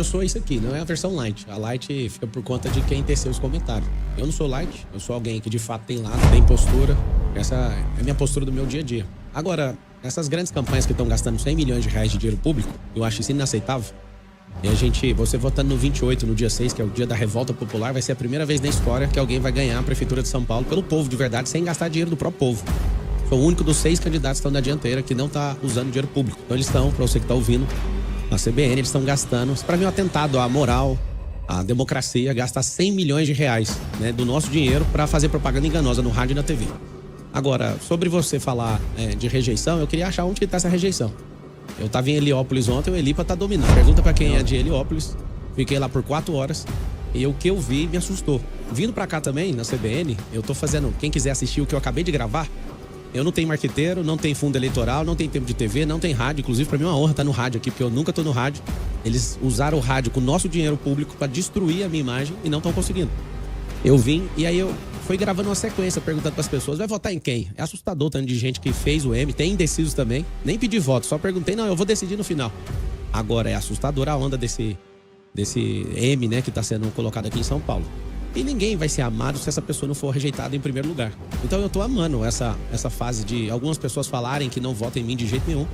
Eu sou isso aqui, não é a versão light. A light fica por conta de quem teceu os comentários. Eu não sou light, eu sou alguém que de fato tem lado, tem postura. Essa é a minha postura do meu dia a dia. Agora, essas grandes campanhas que estão gastando 100 milhões de reais de dinheiro público, eu acho isso inaceitável. E você votando no 28, no dia 6, que é o dia da revolta popular, vai ser a primeira vez na história que alguém vai ganhar a Prefeitura de São Paulo pelo povo de verdade, sem gastar dinheiro do próprio povo. Sou o único dos 6 candidatos que estão na dianteira que não está usando dinheiro público. Então eles estão, para você que está ouvindo, a CBN, eles estão gastando, para mim, um atentado à moral, à democracia, gastar 100 milhões de reais, né, do nosso dinheiro para fazer propaganda enganosa no rádio e na TV. Agora, sobre você falar de rejeição, eu queria achar onde que está essa rejeição. Eu estava em Heliópolis ontem, o Elipa tá dominando. Pergunta para quem é de Heliópolis. Fiquei lá por 4 horas e o que eu vi me assustou. Vindo para cá também, na CBN, eu tô fazendo, quem quiser assistir o que eu acabei de gravar, eu não tenho marqueteiro, não tenho fundo eleitoral, não tenho tempo de TV, não tem rádio. Inclusive, para mim é uma honra estar no rádio aqui, porque eu nunca tô no rádio. Eles usaram o rádio com o nosso dinheiro público para destruir a minha imagem e não estão conseguindo. Eu vim e aí eu fui gravando uma sequência, perguntando para as pessoas, vai votar em quem? É assustador o tanto de gente que fez o M, tem indecisos também. Nem pedi voto, só perguntei, não, eu vou decidir no final. Agora, é assustadora a onda desse M, né, que está sendo colocado aqui em São Paulo. E ninguém vai ser amado se essa pessoa não for rejeitada em primeiro lugar. Então eu tô amando essa fase de algumas pessoas falarem que não votam em mim de jeito nenhum.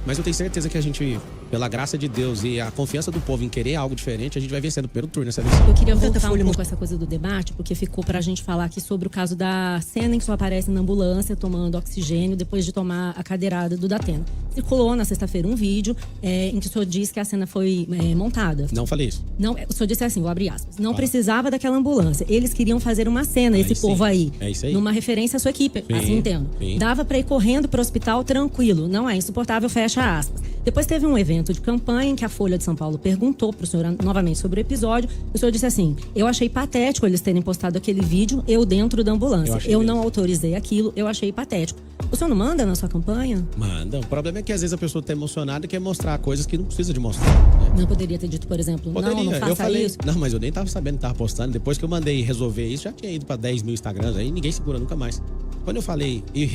Mas eu tenho certeza que a gente, pela graça de Deus e a confiança do povo em querer algo diferente, a gente vai vencer no primeiro turno essa eleição. Eu queria voltar um pouco essa coisa do debate, porque ficou pra gente falar aqui sobre o caso da cena em que só aparece na ambulância tomando oxigênio depois de tomar a cadeirada do Datena. Circulou na sexta-feira um vídeo em que o senhor disse que a cena foi montada. Não falei isso. Não, o senhor disse assim, vou abrir aspas. Não precisava daquela ambulância. Eles queriam fazer uma cena, esse povo aí. É isso aí. Numa referência à sua equipe, Sim, assim entendo. sim. Dava pra ir correndo pro hospital tranquilo. Não é insuportável, fecha aspas. Depois teve um evento de campanha em que a Folha de São Paulo perguntou pro senhor novamente sobre o episódio. O senhor disse assim, eu achei patético eles terem postado aquele vídeo, eu dentro da ambulância. Eu não autorizei aquilo, eu achei patético. O senhor não manda na sua campanha? Manda. O problema é que às vezes a pessoa tá emocionada e quer mostrar coisas que não precisa de mostrar. Né? Não poderia ter dito, por exemplo, Poderia. não faça isso. Não, mas eu nem tava sabendo que tava postando. Depois que eu mandei resolver isso, já tinha ido pra 10 mil Instagrams, aí ninguém segura nunca mais. Quando eu falei e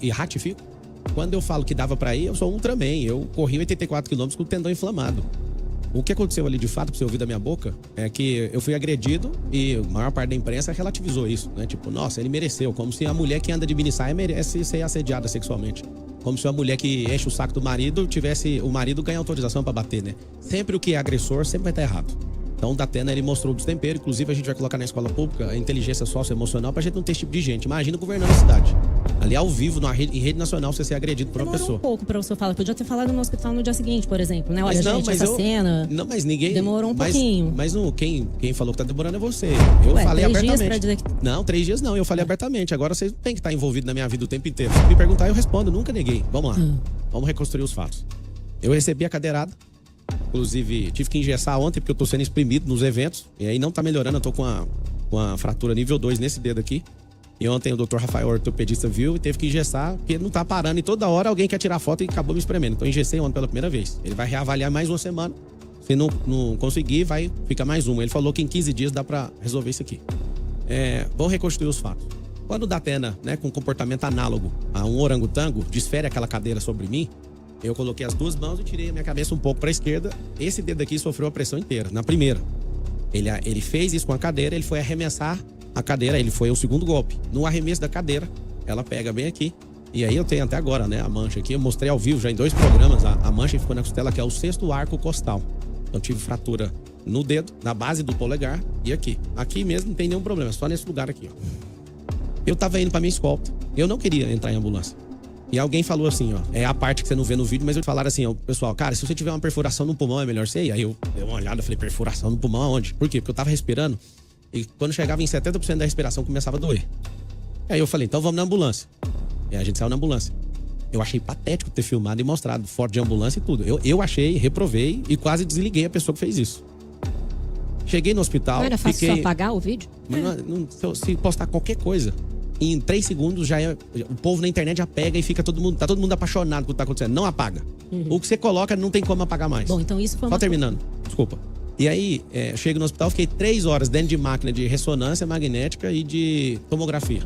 ratifico, quando eu falo que dava pra ir, eu sou um Ultraman. Eu corri 84 quilômetros com o tendão inflamado. O que aconteceu ali de fato, pra você ouvir da minha boca, é que eu fui agredido e a maior parte da imprensa relativizou isso, né? Tipo, nossa, ele mereceu. Como se a mulher que anda de minissaia merece ser assediada sexualmente. Como se a mulher que enche o saco do marido tivesse o marido ganhar autorização pra bater, né? Sempre o que é agressor sempre vai estar errado. Então o Datena, ele mostrou o destempero. Inclusive, a gente vai colocar na escola pública a inteligência socioemocional pra gente não ter esse tipo de gente. Imagina governando a cidade. Ali ao vivo, em rede nacional, você ser agredido por uma pessoa. Demorou um pouco pra você falar. Podia ter falado no hospital no dia seguinte, por exemplo, né? Olha, Mas gente, essa cena... Não, mas ninguém... Demorou um pouquinho. Mas não, quem falou que tá demorando é você. Eu falei 3 abertamente. dias pra dizer que... Não, 3 dias não. Eu falei abertamente. Agora vocês não tem que estar envolvido na minha vida o tempo inteiro. Se me perguntar, eu respondo. Nunca neguei. Vamos lá. Vamos reconstruir os fatos. Eu recebi a cadeirada. Inclusive, tive que engessar ontem, porque eu tô sendo exprimido nos eventos. E aí não tá melhorando. Eu tô com a fratura nível 2 nesse dedo aqui. E ontem o Dr. Rafael, ortopedista, viu e teve que engessar, porque não tá parando. E toda hora alguém quer tirar foto e acabou me espremendo. Então engessei ontem pela primeira vez. Ele vai reavaliar mais uma semana. Se não conseguir, vai ficar mais uma. Ele falou que em 15 dias dá pra resolver isso aqui. Vamos reconstruir os fatos. Quando o Datena, né, com comportamento análogo a um orangotango, desfere aquela cadeira sobre mim, eu coloquei as 2 mãos e tirei a minha cabeça um pouco pra esquerda. Esse dedo aqui sofreu a pressão inteira, na primeira. Ele fez isso com a cadeira, ele foi arremessar a cadeira, ele foi o segundo golpe. No arremesso da cadeira, ela pega bem aqui. E aí eu tenho até agora, né, a mancha aqui. Eu mostrei ao vivo já em 2 programas a mancha que ficou na costela, que é o 6º arco costal. Eu tive fratura no dedo, na base do polegar e aqui. Aqui mesmo não tem nenhum problema, só nesse lugar aqui, ó. Eu tava indo pra minha escolta, eu não queria entrar em ambulância. E alguém falou assim, ó, é a parte que você não vê no vídeo, mas eu falaram assim, ó, pessoal, cara, se você tiver uma perfuração no pulmão é melhor você ir. Aí eu dei uma olhada, falei, perfuração no pulmão aonde? Por quê? Porque eu tava respirando e quando chegava em 70% da respiração começava a doer. Aí eu falei, então vamos na ambulância. E a gente saiu na ambulância. Eu achei patético ter filmado e mostrado foto de ambulância e tudo. Eu achei, reprovei e quase desliguei a pessoa que fez isso. Cheguei no hospital... Não era fácil só apagar o vídeo? Se postar qualquer coisa, em 3 segundos já o povo na internet já pega e fica todo mundo apaixonado com o que tá acontecendo. Não apaga. O que você coloca não tem como apagar mais. Bom, então isso foi Só terminando. Desculpa. E aí, chego no hospital, fiquei 3 horas dentro de máquina de ressonância magnética e de tomografia.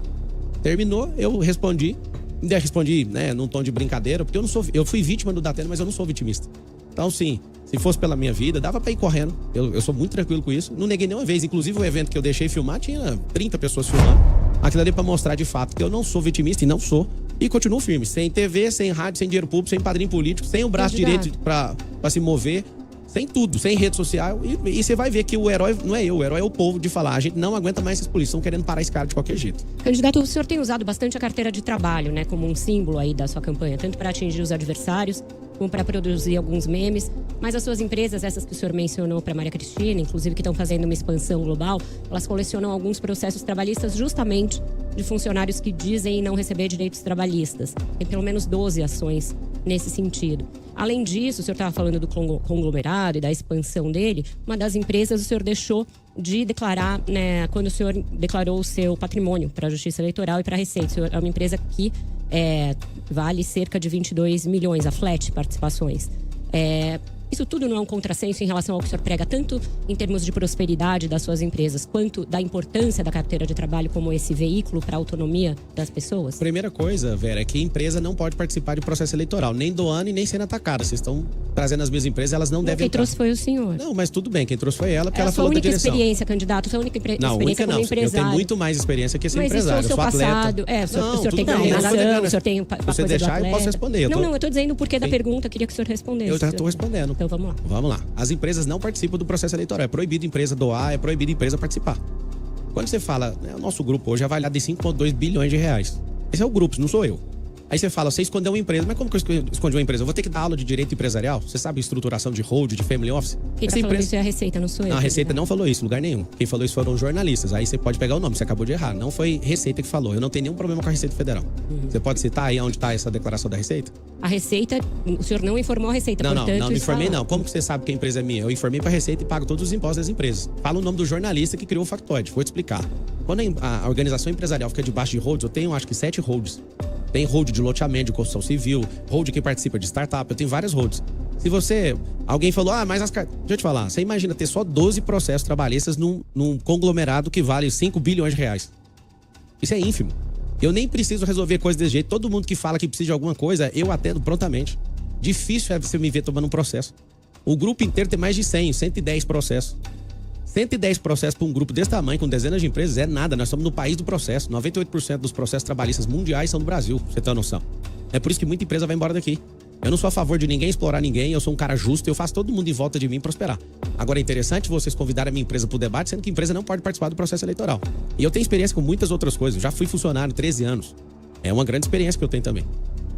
Terminou, eu respondi. Ainda respondi, né, num tom de brincadeira, porque eu fui vítima do Datena, mas eu não sou vitimista. Então, sim, se fosse pela minha vida, dava pra ir correndo. Eu sou muito tranquilo com isso. Não neguei nenhuma vez. Inclusive, o evento que eu deixei filmar tinha 30 pessoas filmando. Aquilo ali pra mostrar de fato que eu não sou vitimista e não sou. E continuo firme. Sem TV, sem rádio, sem dinheiro público, sem padrinho político, sem o braço direito pra se mover. Sem tudo, sem rede social. E você vai ver que o herói não é eu, o herói é o povo de falar. A gente não aguenta mais esses políticos, estão querendo parar esse cara de qualquer jeito. Candidato, o senhor tem usado bastante a carteira de trabalho, né, como um símbolo aí da sua campanha, tanto para atingir os adversários, como para produzir alguns memes. Mas as suas empresas, essas que o senhor mencionou para Maria Cristina, inclusive que estão fazendo uma expansão global, elas colecionam alguns processos trabalhistas justamente de funcionários que dizem não receber direitos trabalhistas. Tem pelo menos 12 ações nesse sentido. Além disso, o senhor estava falando do conglomerado e da expansão dele. Uma das empresas o senhor deixou de declarar, né, quando o senhor declarou o seu patrimônio para a Justiça Eleitoral e para a Receita. O senhor é uma empresa que vale cerca de 22 milhões, a Flat Participações. Isso tudo não é um contrassenso em relação ao que o senhor prega, tanto em termos de prosperidade das suas empresas, quanto da importância da carteira de trabalho como esse veículo para a autonomia das pessoas? Primeira coisa, Vera, é que a empresa não pode participar de processo eleitoral, nem do ano e nem sendo atacada. Vocês estão trazendo as minhas empresas, elas não devem entrar. Quem trouxe foi o senhor. Não, mas tudo bem, quem trouxe foi ela, porque ela falou da direção. Sua única experiência, candidato, sua única experiência como empresário. Eu tenho muito mais experiência que esse mas empresário, isso é o seu eu sou passado. atleta. O senhor tem coordenação, o senhor tem Se você deixar, eu posso responder. Não, eu estou dizendo o porquê da pergunta, queria que o senhor respondesse. Eu já estou respondendo. Então vamos lá. Vamos lá. As empresas não participam do processo eleitoral. É proibido a empresa doar, é proibido a empresa participar. Quando você fala, o nosso grupo hoje é avaliado em 5,2 bilhões de reais. Esse é o grupo, não sou eu. Aí você fala, você escondeu uma empresa. Mas como que eu escondi uma empresa? Eu vou ter que dar aula de direito empresarial? Você sabe estruturação de hold, de family office? Quem está falando isso é a Receita, não sou eu. Não, a Receita não falou isso em lugar nenhum. Quem falou isso foram os jornalistas. Aí você pode pegar o nome, você acabou de errar. Não foi Receita que falou. Eu não tenho nenhum problema com a Receita Federal. Você pode citar aí onde está essa declaração da Receita? A Receita, o senhor não informou a Receita, portanto... Não informei não. Como que você sabe que a empresa é minha? Eu informei para a Receita e pago todos os impostos das empresas. Fala o nome do jornalista que criou o factoide. Vou te explicar. Quando a organização empresarial fica debaixo de holds, eu tenho acho que 7 holds. Tem hold de loteamento, de construção civil, hold que participa de startup, eu tenho várias holds. Se você... Alguém falou, mas as... Deixa eu te falar, você imagina ter só 12 processos trabalhistas num conglomerado que vale 5 bilhões de reais. Isso é ínfimo. Eu nem preciso resolver coisas desse jeito. Todo mundo que fala que precisa de alguma coisa, eu atendo prontamente. Difícil é você me ver tomando um processo. O grupo inteiro tem mais de 110 processos. 110 processos para um grupo desse tamanho, com dezenas de empresas, é nada. Nós estamos no país do processo. 98% dos processos trabalhistas mundiais são do Brasil, pra você ter uma noção. É por isso que muita empresa vai embora daqui. Eu não sou a favor de ninguém explorar ninguém, eu sou um cara justo, eu faço todo mundo em volta de mim prosperar. Agora é interessante vocês convidarem a minha empresa para o debate, sendo que a empresa não pode participar do processo eleitoral. E eu tenho experiência com muitas outras coisas. Eu já fui funcionário 13 anos. É uma grande experiência que eu tenho também.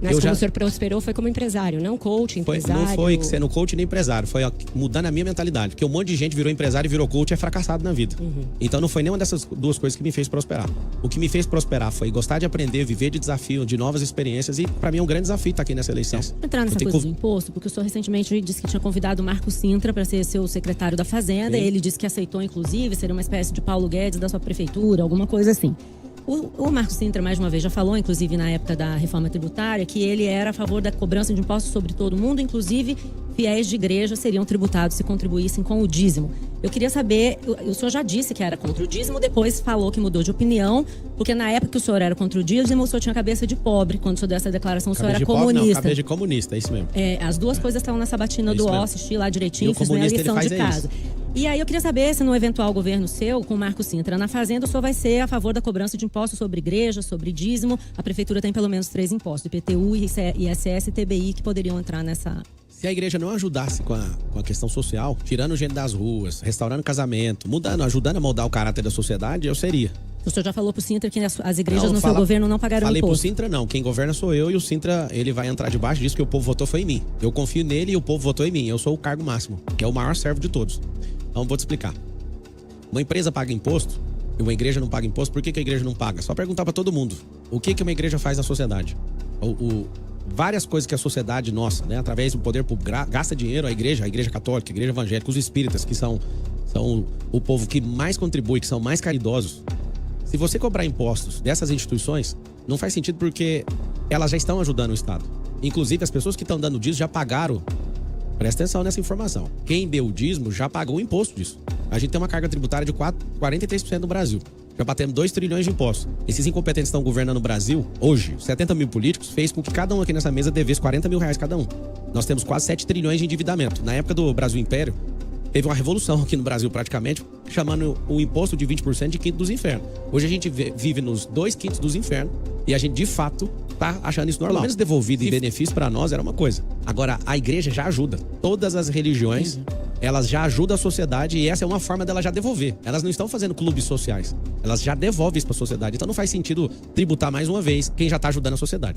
Mas como o senhor prosperou foi como empresário, não coach, empresário? Não foi sendo coach nem empresário, foi mudando a minha mentalidade. Porque um monte de gente virou empresário e virou coach e é fracassado na vida. Então não foi nenhuma dessas duas coisas que me fez prosperar. O que me fez prosperar foi gostar de aprender, viver de desafio, de novas experiências. E pra mim é um grande desafio estar aqui nessa eleição. Entrar nessa coisa do imposto, porque o senhor recentemente disse que tinha convidado o Marco Sintra para ser seu secretário da Fazenda. Ele disse que aceitou, inclusive, seria uma espécie de Paulo Guedes da sua prefeitura, alguma coisa assim. O Marco Sintra, mais uma vez, já falou, inclusive na época da reforma tributária, que ele era a favor da cobrança de impostos sobre todo mundo, inclusive fiéis de igreja seriam tributados se contribuíssem com o dízimo. Eu queria saber, o senhor já disse que era contra o dízimo, depois falou que mudou de opinião, porque na época que o senhor era contra o dízimo, o senhor tinha cabeça de pobre. Quando o senhor deu essa declaração, o senhor era comunista. Não, cabeça de comunista, é isso mesmo. As duas coisas estavam nessa batina do ó, assisti lá direitinho, fiz minha lição de casa. E aí eu queria saber se no eventual governo seu, com o Marco Sintra na Fazenda, o senhor vai ser a favor da cobrança de impostos sobre igreja, sobre dízimo. A prefeitura tem pelo menos 3 impostos, IPTU, ISS e TBI, que poderiam entrar nessa... Se a igreja não ajudasse com a questão social, tirando gente das ruas, restaurando casamento, ajudando a moldar o caráter da sociedade, eu seria. O senhor já falou pro Sintra que as igrejas no seu governo não pagaram imposto. Falei pro Sintra não, quem governa sou eu e o Sintra, ele vai entrar debaixo disso que o povo votou foi em mim. Eu confio nele e o povo votou em mim, eu sou o cargo máximo, que é o maior servo de todos. Então vou te explicar. Uma empresa paga imposto e uma igreja não paga imposto, por que a igreja não paga? Só perguntar pra todo mundo, o que uma igreja faz na sociedade? Várias coisas que a sociedade nossa, né, através do poder público, gasta dinheiro, a igreja católica, a igreja evangélica, os espíritas, que são o povo que mais contribui, que são mais caridosos. Se você cobrar impostos dessas instituições, não faz sentido porque elas já estão ajudando o Estado. Inclusive, as pessoas que estão dando dízimo já pagaram. Presta atenção nessa informação. Quem deu o dízimo já pagou o imposto disso. A gente tem uma carga tributária de 43% no Brasil. Já batemos 2 trilhões de impostos. Esses incompetentes que estão governando o Brasil, hoje, 70 mil políticos, fez com que cada um aqui nessa mesa devesse 40 mil reais cada um. Nós temos quase 7 trilhões de endividamento. Na época do Brasil Império, teve uma revolução aqui no Brasil praticamente, chamando o imposto de 20% de quinto dos infernos. Hoje a gente vive nos 2 quintos dos infernos e a gente, de fato, tá achando isso normal. Pelo menos devolvido em benefício para nós era uma coisa. Agora, a igreja já ajuda. Todas as religiões, elas já ajudam a sociedade e essa é uma forma dela já devolver. Elas não estão fazendo clubes sociais. Elas já devolvem isso para a sociedade. Então não faz sentido tributar mais uma vez quem já está ajudando a sociedade.